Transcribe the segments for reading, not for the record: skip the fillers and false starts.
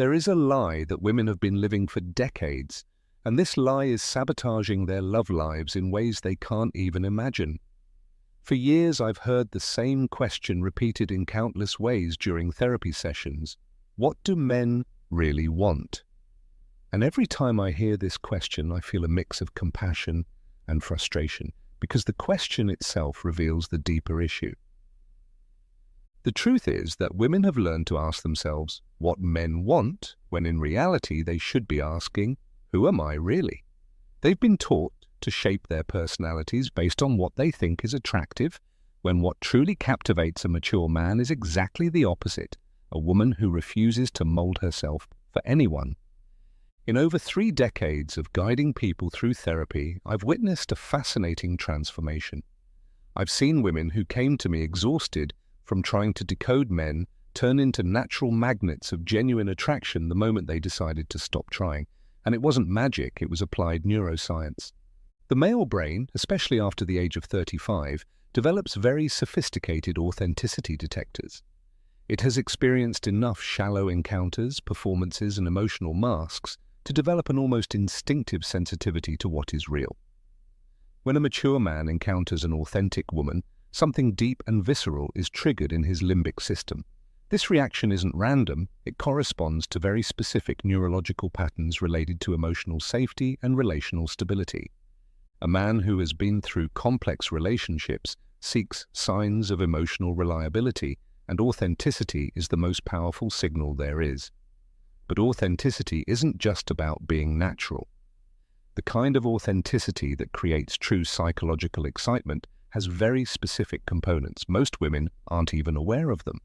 There is a lie that women have been living for decades, and this lie is sabotaging their love lives in ways they can't even imagine. For years, I've heard the same question repeated in countless ways during therapy sessions. What do men really want? And every time I hear this question, I feel a mix of compassion and frustration, because the question itself reveals the deeper issue. The truth is that women have learned to ask themselves what men want, when in reality they should be asking, who am I really? They've been taught to shape their personalities based on what they think is attractive, when what truly captivates a mature man is exactly the opposite, a woman who refuses to mold herself for anyone. In over 3 decades of guiding people through therapy, I've witnessed a fascinating transformation. I've seen women who came to me exhausted from trying to decode men turn into natural magnets of genuine attraction the moment they decided to stop trying. And it wasn't magic, it was applied neuroscience. The male brain, especially after the age of 35, develops very sophisticated authenticity detectors. It has experienced enough shallow encounters, performances, and emotional masks to develop an almost instinctive sensitivity to what is real. When a mature man encounters an authentic woman, something deep and visceral is triggered in his limbic system. This reaction isn't random, it corresponds to very specific neurological patterns related to emotional safety and relational stability. A man who has been through complex relationships seeks signs of emotional reliability, and authenticity is the most powerful signal there is. But authenticity isn't just about being natural. The kind of authenticity that creates true psychological excitement has very specific components. Most women aren't even aware of them.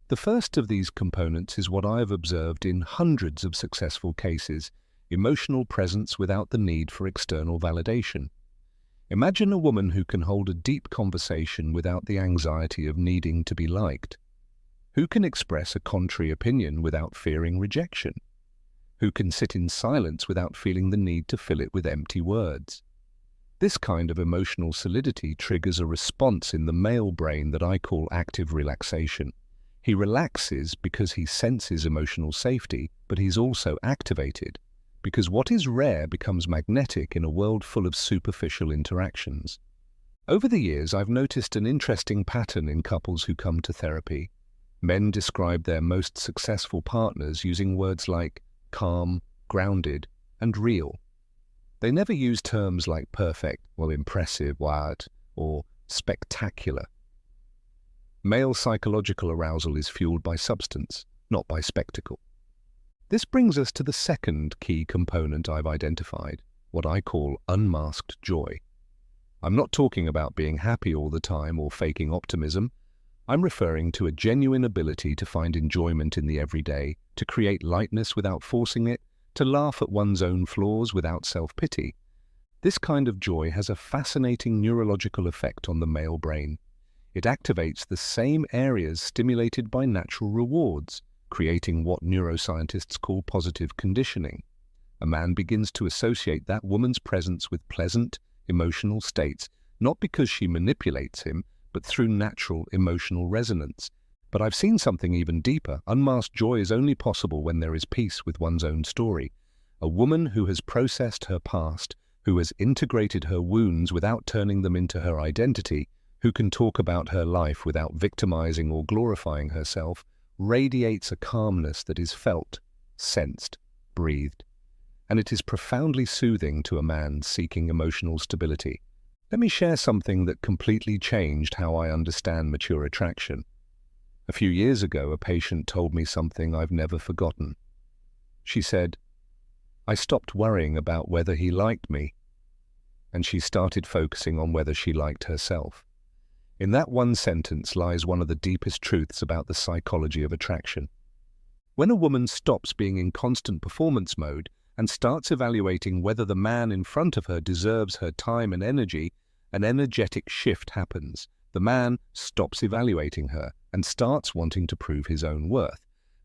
The first of these components is what I have observed in hundreds of successful cases: emotional presence without the need for external validation. Imagine a woman who can hold a deep conversation without the anxiety of needing to be liked. Who can express a contrary opinion without fearing rejection? Who can sit in silence without feeling the need to fill it with empty words? This kind of emotional solidity triggers a response in the male brain that I call active relaxation. He relaxes because he senses emotional safety, but he's also activated because what is rare becomes magnetic in a world full of superficial interactions. Over the years, I've noticed an interesting pattern in couples who come to therapy. Men describe their most successful partners using words like calm, grounded, and real. They never use terms like perfect, or impressive, or spectacular. Male psychological arousal is fueled by substance, not by spectacle. This brings us to the second key component I've identified, what I call unmasked joy. I'm not talking about being happy all the time or faking optimism. I'm referring to a genuine ability to find enjoyment in the everyday, to create lightness without forcing it, to laugh at one's own flaws without self-pity. This kind of joy has a fascinating neurological effect on the male brain. It activates the same areas stimulated by natural rewards, creating what neuroscientists call positive conditioning. A man begins to associate that woman's presence with pleasant, emotional states, not because she manipulates him, but through natural emotional resonance. But I've seen something even deeper. Unmasked joy is only possible when there is peace with one's own story. A woman who has processed her past, who has integrated her wounds without turning them into her identity, who can talk about her life without victimizing or glorifying herself, radiates a calmness that is felt, sensed, breathed. And it is profoundly soothing to a man seeking emotional stability. Let me share something that completely changed how I understand mature attraction. A few years ago, a patient told me something I've never forgotten. She said, "I stopped worrying about whether he liked me," and she started focusing on whether she liked herself. In that one sentence lies one of the deepest truths about the psychology of attraction. When a woman stops being in constant performance mode and starts evaluating whether the man in front of her deserves her time and energy, an energetic shift happens. The man stops evaluating her and starts wanting to prove his own worth.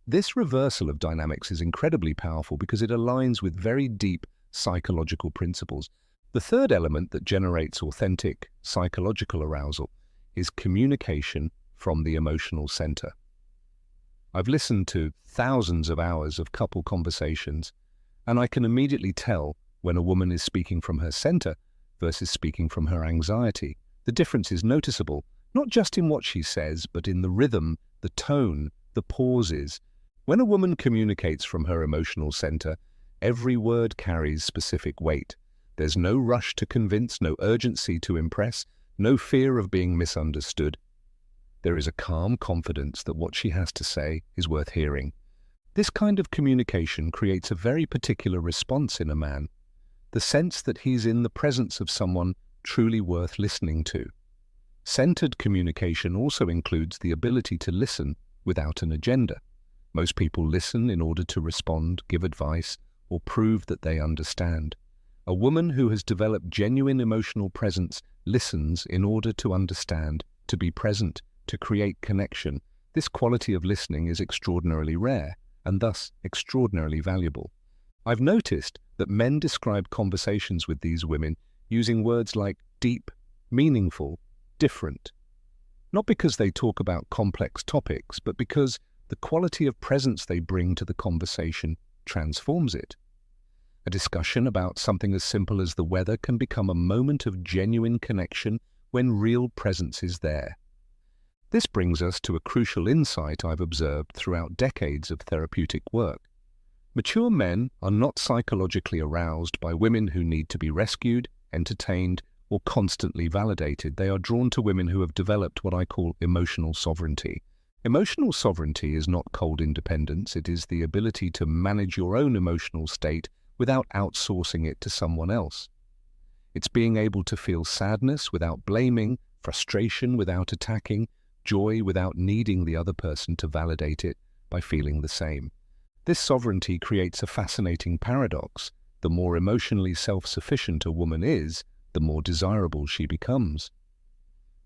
This reversal of dynamics is incredibly powerful because it aligns with very deep psychological principles. The third element that generates authentic psychological arousal is communication from the emotional center. I've listened to thousands of hours of couple conversations, and I can immediately tell when a woman is speaking from her center versus speaking from her anxiety. The difference is noticeable, not just in what she says, but in the rhythm, the tone, the pauses. When a woman communicates from her emotional center, every word carries specific weight. There's no rush to convince, no urgency to impress, no fear of being misunderstood. There is a calm confidence that what she has to say is worth hearing. This kind of communication creates a very particular response in a man, the sense that he's in the presence of someone truly worth listening to. Centered communication also includes the ability to listen without an agenda. Most people listen in order to respond, give advice, or prove that they understand. A woman who has developed genuine emotional presence listens in order to understand, to be present, to create connection. This quality of listening is extraordinarily rare and thus extraordinarily valuable. I've noticed that men describe conversations with these women using words like deep, meaningful, different. Not because they talk about complex topics, but because the quality of presence they bring to the conversation transforms it. A discussion about something as simple as the weather can become a moment of genuine connection when real presence is there. This brings us to a crucial insight I've observed throughout decades of therapeutic work. Mature men are not psychologically aroused by women who need to be rescued, entertained, or constantly validated. They are drawn to women who have developed what I call emotional sovereignty. Emotional sovereignty is not cold independence. It is the ability to manage your own emotional state without outsourcing it to someone else. It's being able to feel sadness without blaming, frustration without attacking, joy without needing the other person to validate it by feeling the same. This sovereignty creates a fascinating paradox. The more emotionally self-sufficient a woman is, the more desirable she becomes.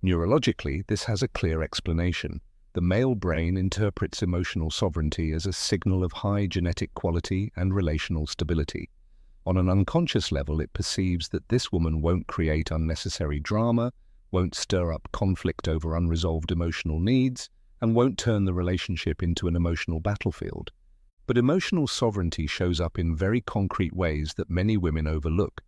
Neurologically, this has a clear explanation. The male brain interprets emotional sovereignty as a signal of high genetic quality and relational stability. On an unconscious level, it perceives that this woman won't create unnecessary drama, won't stir up conflict over unresolved emotional needs, and won't turn the relationship into an emotional battlefield. But emotional sovereignty shows up in very concrete ways that many women overlook.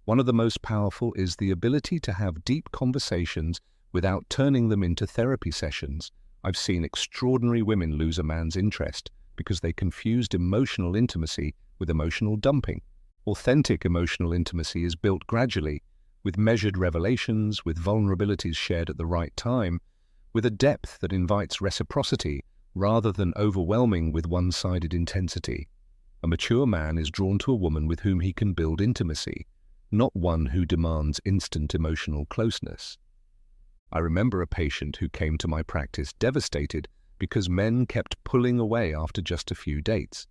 One of the most powerful is the ability to have deep conversations without turning them into therapy sessions. I've seen extraordinary women lose a man's interest because they confused emotional intimacy with emotional dumping. Authentic emotional intimacy is built gradually, with measured revelations, with vulnerabilities shared at the right time, with a depth that invites reciprocity rather than overwhelming with one-sided intensity. A mature man is drawn to a woman with whom he can build intimacy, not one who demands instant emotional closeness. I remember a patient who came to my practice devastated because men kept pulling away after just a few dates.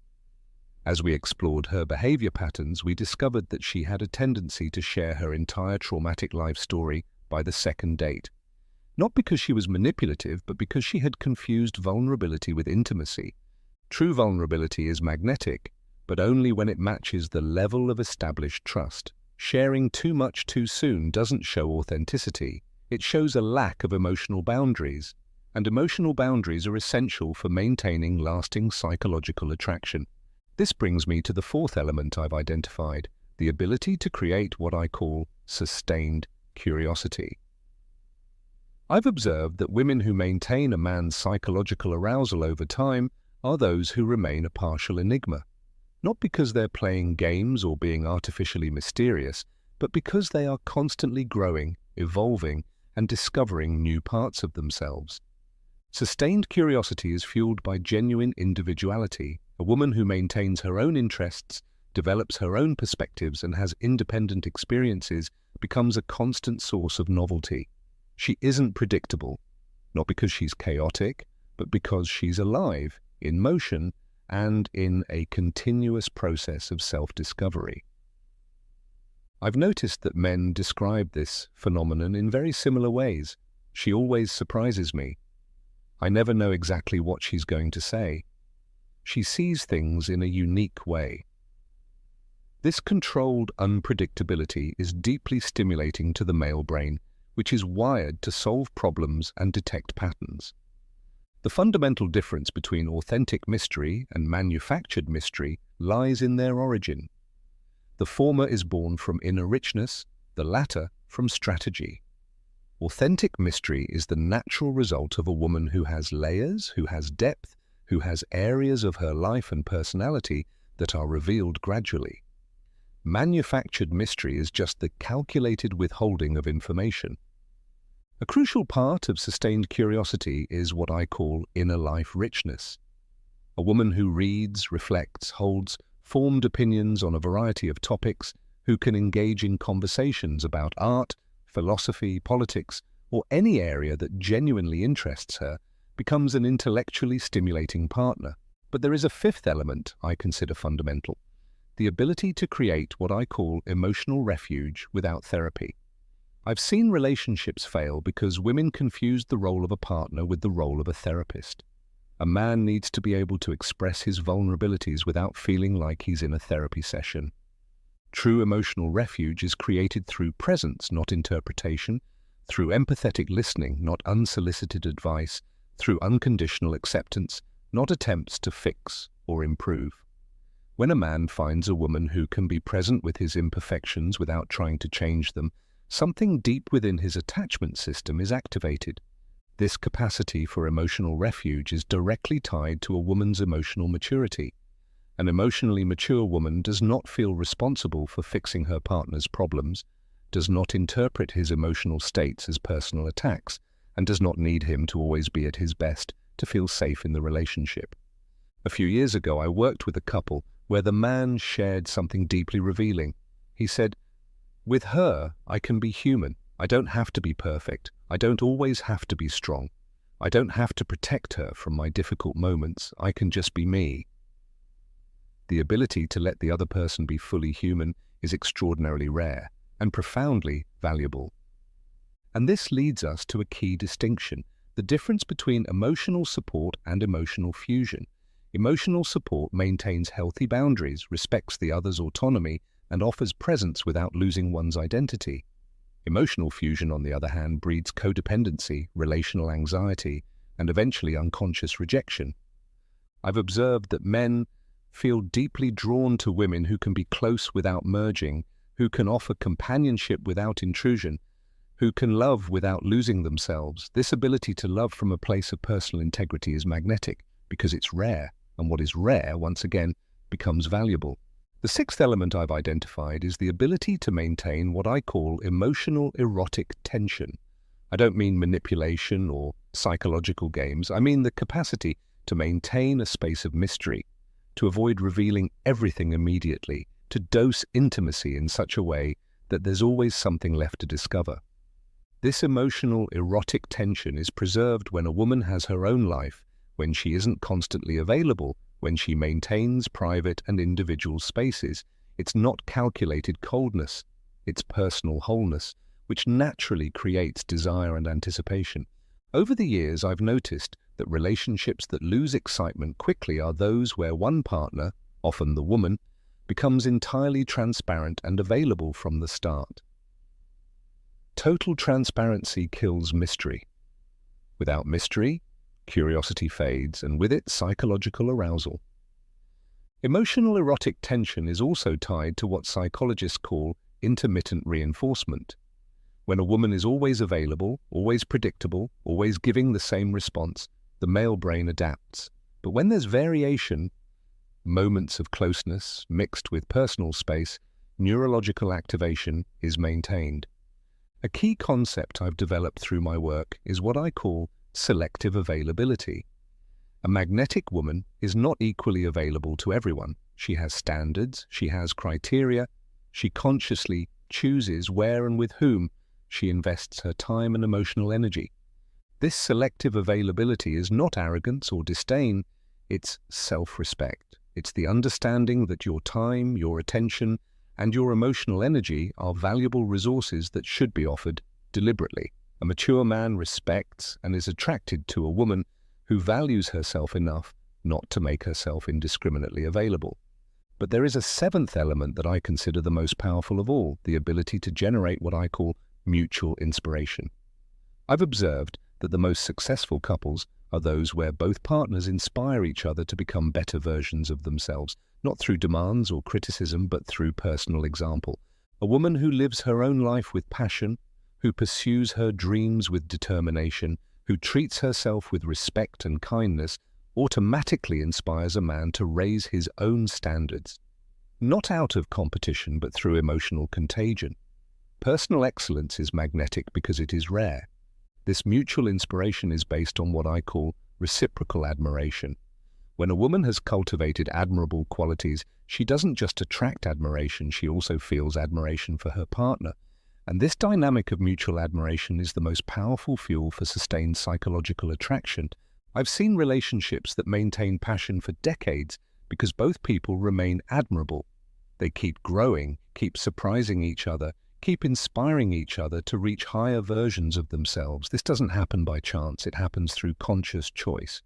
As we explored her behavior patterns, we discovered that she had a tendency to share her entire traumatic life story by the second date. Not because she was manipulative, but because she had confused vulnerability with intimacy. True vulnerability is magnetic, but only when it matches the level of established trust. Sharing too much too soon doesn't show authenticity. It shows a lack of emotional boundaries, and emotional boundaries are essential for maintaining lasting psychological attraction. This brings me to the fourth element I've identified, the ability to create what I call sustained curiosity. I've observed that women who maintain a man's psychological arousal over time are those who remain a partial enigma, not because they're playing games or being artificially mysterious, but because they are constantly growing, evolving, and discovering new parts of themselves. Sustained curiosity is fueled by genuine individuality. A woman who maintains her own interests, develops her own perspectives, and has independent experiences becomes a constant source of novelty. She isn't predictable, not because she's chaotic, but because she's alive, in motion, and in a continuous process of self-discovery. I've noticed that men describe this phenomenon in very similar ways. She always surprises me. I never know exactly what she's going to say. She sees things in a unique way. This controlled unpredictability is deeply stimulating to the male brain, which is wired to solve problems and detect patterns. The fundamental difference between authentic mystery and manufactured mystery lies in their origin. The former is born from inner richness, the latter from strategy. Authentic mystery is the natural result of a woman who has layers, who has depth, who has areas of her life and personality that are revealed gradually. Manufactured mystery is just the calculated withholding of information. A crucial part of sustained curiosity is what I call inner life richness. A woman who reads, reflects, holds formed opinions on a variety of topics, who can engage in conversations about art, philosophy, politics, or any area that genuinely interests her, becomes an intellectually stimulating partner. But there is a fifth element I consider fundamental: the ability to create what I call emotional refuge without therapy. I've seen relationships fail because women confuse the role of a partner with the role of a therapist. A man needs to be able to express his vulnerabilities without feeling like he's in a therapy session. True emotional refuge is created through presence, not interpretation, through empathetic listening, not unsolicited advice, through unconditional acceptance, not attempts to fix or improve. When a man finds a woman who can be present with his imperfections without trying to change them, something deep within his attachment system is activated. This capacity for emotional refuge is directly tied to a woman's emotional maturity. An emotionally mature woman does not feel responsible for fixing her partner's problems, does not interpret his emotional states as personal attacks, and does not need him to always be at his best to feel safe in the relationship. A few years ago, I worked with a couple where the man shared something deeply revealing. He said, "With her, I can be human. I don't have to be perfect. I don't always have to be strong. I don't have to protect her from my difficult moments. I can just be me." The ability to let the other person be fully human is extraordinarily rare and profoundly valuable. And this leads us to a key distinction: the difference between emotional support and emotional fusion. Emotional support maintains healthy boundaries, respects the other's autonomy, and offers presence without losing one's identity. Emotional fusion, on the other hand, breeds codependency, relational anxiety, and eventually unconscious rejection. I've observed that men feel deeply drawn to women who can be close without merging, who can offer companionship without intrusion, who can love without losing themselves. This ability to love from a place of personal integrity is magnetic because it's rare, and what is rare, once again, becomes valuable. The sixth element I've identified is the ability to maintain what I call emotional erotic tension. I don't mean manipulation or psychological games. I mean the capacity to maintain a space of mystery, to avoid revealing everything immediately, to dose intimacy in such a way that there's always something left to discover. This emotional erotic tension is preserved when a woman has her own life, when she isn't constantly available, when she maintains private and individual spaces. It's not calculated coldness, it's personal wholeness, which naturally creates desire and anticipation. Over the years, I've noticed that relationships that lose excitement quickly are those where one partner, often the woman, becomes entirely transparent and available from the start. Total transparency kills mystery. Without mystery, curiosity fades, and with it, psychological arousal. Emotional erotic tension is also tied to what psychologists call intermittent reinforcement. When a woman is always available, always predictable, always giving the same response, the male brain adapts. But when there's variation, moments of closeness mixed with personal space, neurological activation is maintained. A key concept I've developed through my work is what I call selective availability. A magnetic woman is not equally available to everyone. She has standards, she has criteria, she consciously chooses where and with whom she invests her time and emotional energy. This selective availability is not arrogance or disdain, it's self-respect. It's the understanding that your time, your attention, and your emotional energy are valuable resources that should be offered deliberately. A mature man respects and is attracted to a woman who values herself enough not to make herself indiscriminately available. But there is a seventh element that I consider the most powerful of all: the ability to generate what I call mutual inspiration. I've observed that the most successful couples are those where both partners inspire each other to become better versions of themselves, not through demands or criticism, but through personal example. A woman who lives her own life with passion, who pursues her dreams with determination, who treats herself with respect and kindness, automatically inspires a man to raise his own standards, not out of competition, but through emotional contagion. Personal excellence is magnetic because it is rare. This mutual inspiration is based on what I call reciprocal admiration. When a woman has cultivated admirable qualities, she doesn't just attract admiration, she also feels admiration for her partner. And this dynamic of mutual admiration is the most powerful fuel for sustained psychological attraction. I've seen relationships that maintain passion for decades because both people remain admirable. They keep growing, keep surprising each other, keep inspiring each other to reach higher versions of themselves. This doesn't happen by chance, it happens through conscious choice.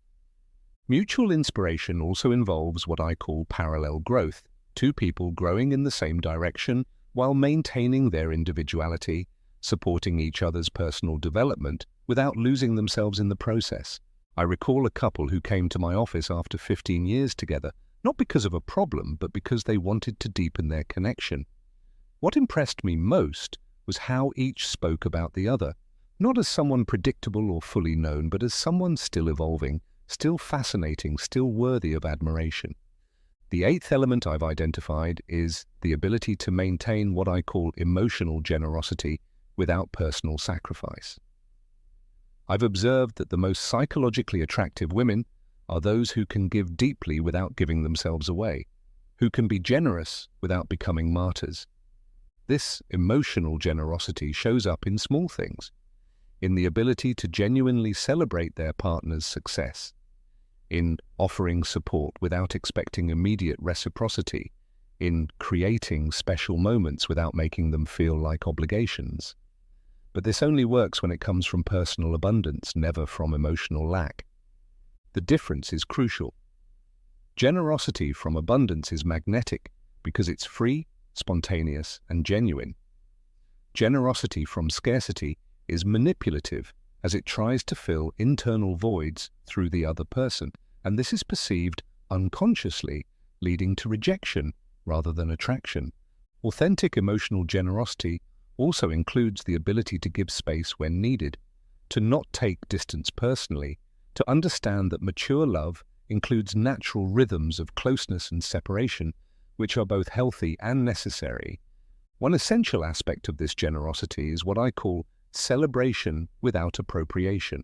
Mutual inspiration also involves what I call parallel growth, two people growing in the same direction while maintaining their individuality, supporting each other's personal development without losing themselves in the process. I recall a couple who came to my office after 15 years together, not because of a problem, but because they wanted to deepen their connection. What impressed me most was how each spoke about the other, not as someone predictable or fully known, but as someone still evolving, still fascinating, still worthy of admiration. The eighth element I've identified is the ability to maintain what I call emotional generosity without personal sacrifice. I've observed that the most psychologically attractive women are those who can give deeply without giving themselves away, who can be generous without becoming martyrs. This emotional generosity shows up in small things, in the ability to genuinely celebrate their partner's success, in offering support without expecting immediate reciprocity, in creating special moments without making them feel like obligations. But this only works when it comes from personal abundance, never from emotional lack. The difference is crucial. Generosity from abundance is magnetic because it's free, spontaneous, and genuine. Generosity from scarcity is manipulative as it tries to fill internal voids through the other person, and this is perceived unconsciously, leading to rejection rather than attraction. Authentic emotional generosity also includes the ability to give space when needed, to not take distance personally, to understand that mature love includes natural rhythms of closeness and separation, which are both healthy and necessary. One essential aspect of this generosity is what I call celebration without appropriation.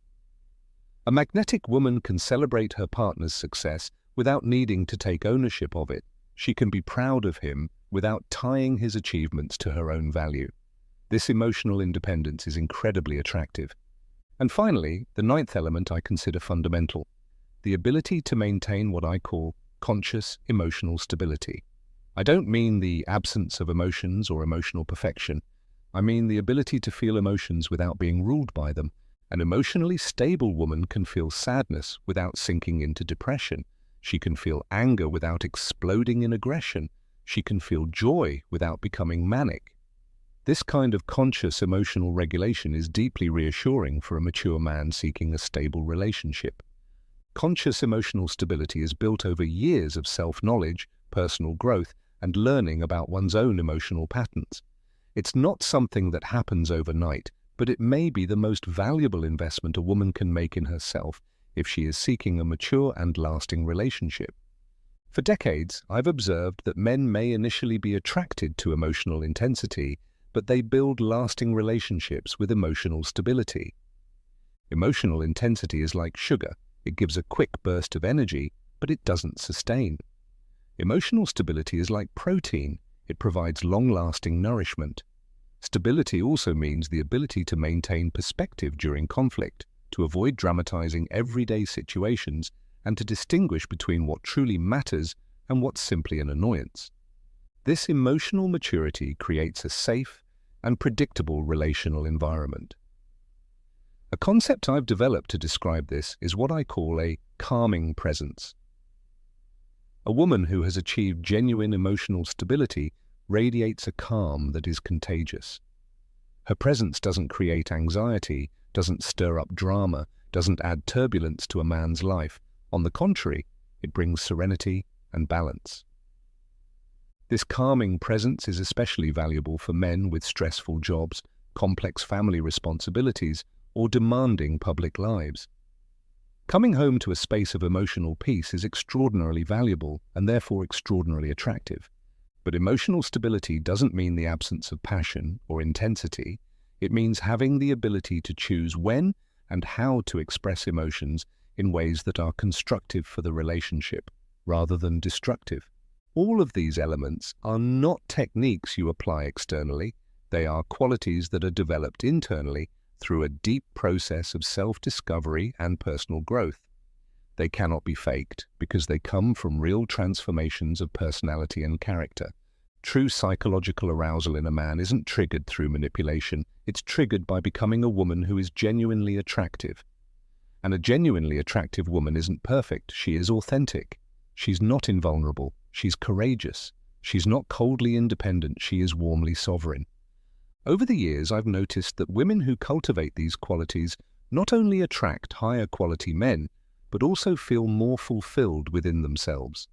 A magnetic woman can celebrate her partner's success without needing to take ownership of it. She can be proud of him without tying his achievements to her own value. This emotional independence is incredibly attractive. And finally, the ninth element I consider fundamental, the ability to maintain what I call conscious emotional stability. I don't mean the absence of emotions or emotional perfection. I mean the ability to feel emotions without being ruled by them. An emotionally stable woman can feel sadness without sinking into depression. She can feel anger without exploding in aggression. She can feel joy without becoming manic. This kind of conscious emotional regulation is deeply reassuring for a mature man seeking a stable relationship. Conscious emotional stability is built over years of self-knowledge, personal growth, and learning about one's own emotional patterns. It's not something that happens overnight, but it may be the most valuable investment a woman can make in herself if she is seeking a mature and lasting relationship. For decades, I've observed that men may initially be attracted to emotional intensity, but they build lasting relationships with emotional stability. Emotional intensity is like sugar. It gives a quick burst of energy, but it doesn't sustain. Emotional stability is like protein. It provides long-lasting nourishment. Stability also means the ability to maintain perspective during conflict, to avoid dramatizing everyday situations, and to distinguish between what truly matters and what's simply an annoyance. This emotional maturity creates a safe and predictable relational environment. A concept I've developed to describe this is what I call a calming presence. A woman who has achieved genuine emotional stability radiates a calm that is contagious. Her presence doesn't create anxiety, doesn't stir up drama, doesn't add turbulence to a man's life. On the contrary, it brings serenity and balance. This calming presence is especially valuable for men with stressful jobs, complex family responsibilities, or demanding public lives. Coming home to a space of emotional peace is extraordinarily valuable and therefore extraordinarily attractive. But emotional stability doesn't mean the absence of passion or intensity. It means having the ability to choose when and how to express emotions in ways that are constructive for the relationship, rather than destructive. All of these elements are not techniques you apply externally. They are qualities that are developed internally through a deep process of self-discovery and personal growth. They cannot be faked because they come from real transformations of personality and character. True psychological arousal in a man isn't triggered through manipulation. It's triggered by becoming a woman who is genuinely attractive. And a genuinely attractive woman isn't perfect. She is authentic. She's not invulnerable. She's courageous. She's not coldly independent. She is warmly sovereign. Over the years, I've noticed that women who cultivate these qualities not only attract higher quality men, but also feel more fulfilled within themselves.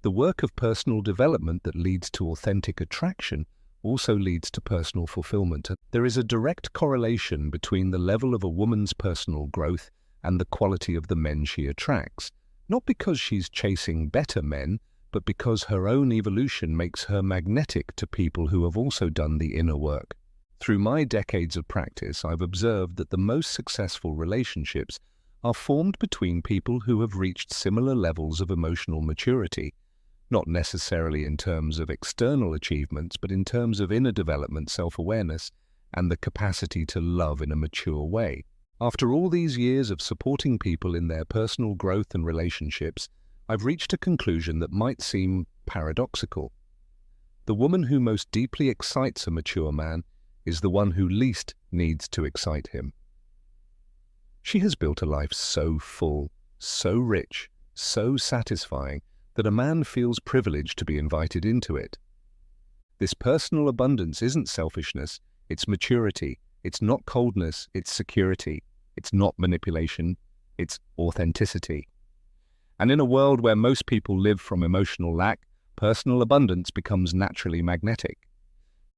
The work of personal development that leads to authentic attraction also leads to personal fulfillment. There is a direct correlation between the level of a woman's personal growth and the quality of the men she attracts, not because she's chasing better men, but because her own evolution makes her magnetic to people who have also done the inner work. Through my decades of practice, I've observed that the most successful relationships are formed between people who have reached similar levels of emotional maturity, not necessarily in terms of external achievements, but in terms of inner development, self-awareness, and the capacity to love in a mature way. After all these years of supporting people in their personal growth and relationships, I've reached a conclusion that might seem paradoxical. The woman who most deeply excites a mature man is the one who least needs to excite him. She has built a life so full, so rich, so satisfying that a man feels privileged to be invited into it. This personal abundance isn't selfishness, it's maturity. It's not coldness, it's security. It's not manipulation, it's authenticity. And in a world where most people live from emotional lack, personal abundance becomes naturally magnetic.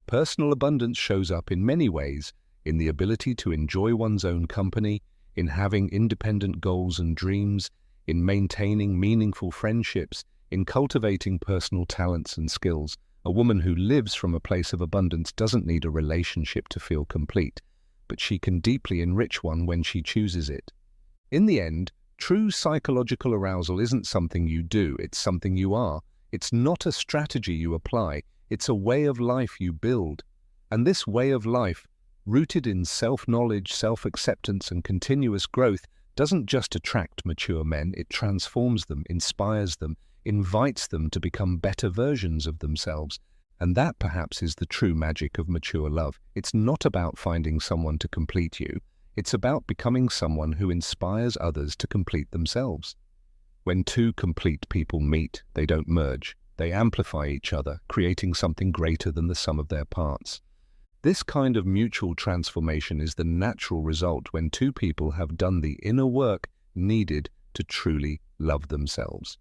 Personal abundance shows up in many ways: in the ability to enjoy one's own company, in having independent goals and dreams, in maintaining meaningful friendships, in cultivating personal talents and skills. A woman who lives from a place of abundance doesn't need a relationship to feel complete, but she can deeply enrich one when she chooses it. In the end, true psychological arousal isn't something you do, it's something you are. It's not a strategy you apply, it's a way of life you build. And this way of life, rooted in self-knowledge, self-acceptance, and continuous growth, doesn't just attract mature men, it transforms them, inspires them, invites them to become better versions of themselves. And that perhaps is the true magic of mature love. It's not about finding someone to complete you. It's about becoming someone who inspires others to complete themselves. When two complete people meet, they don't merge. They amplify each other, creating something greater than the sum of their parts. This kind of mutual transformation is the natural result when two people have done the inner work needed to truly love themselves.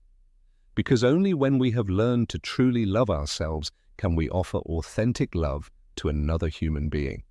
Because only when we have learned to truly love ourselves can we offer authentic love to another human being.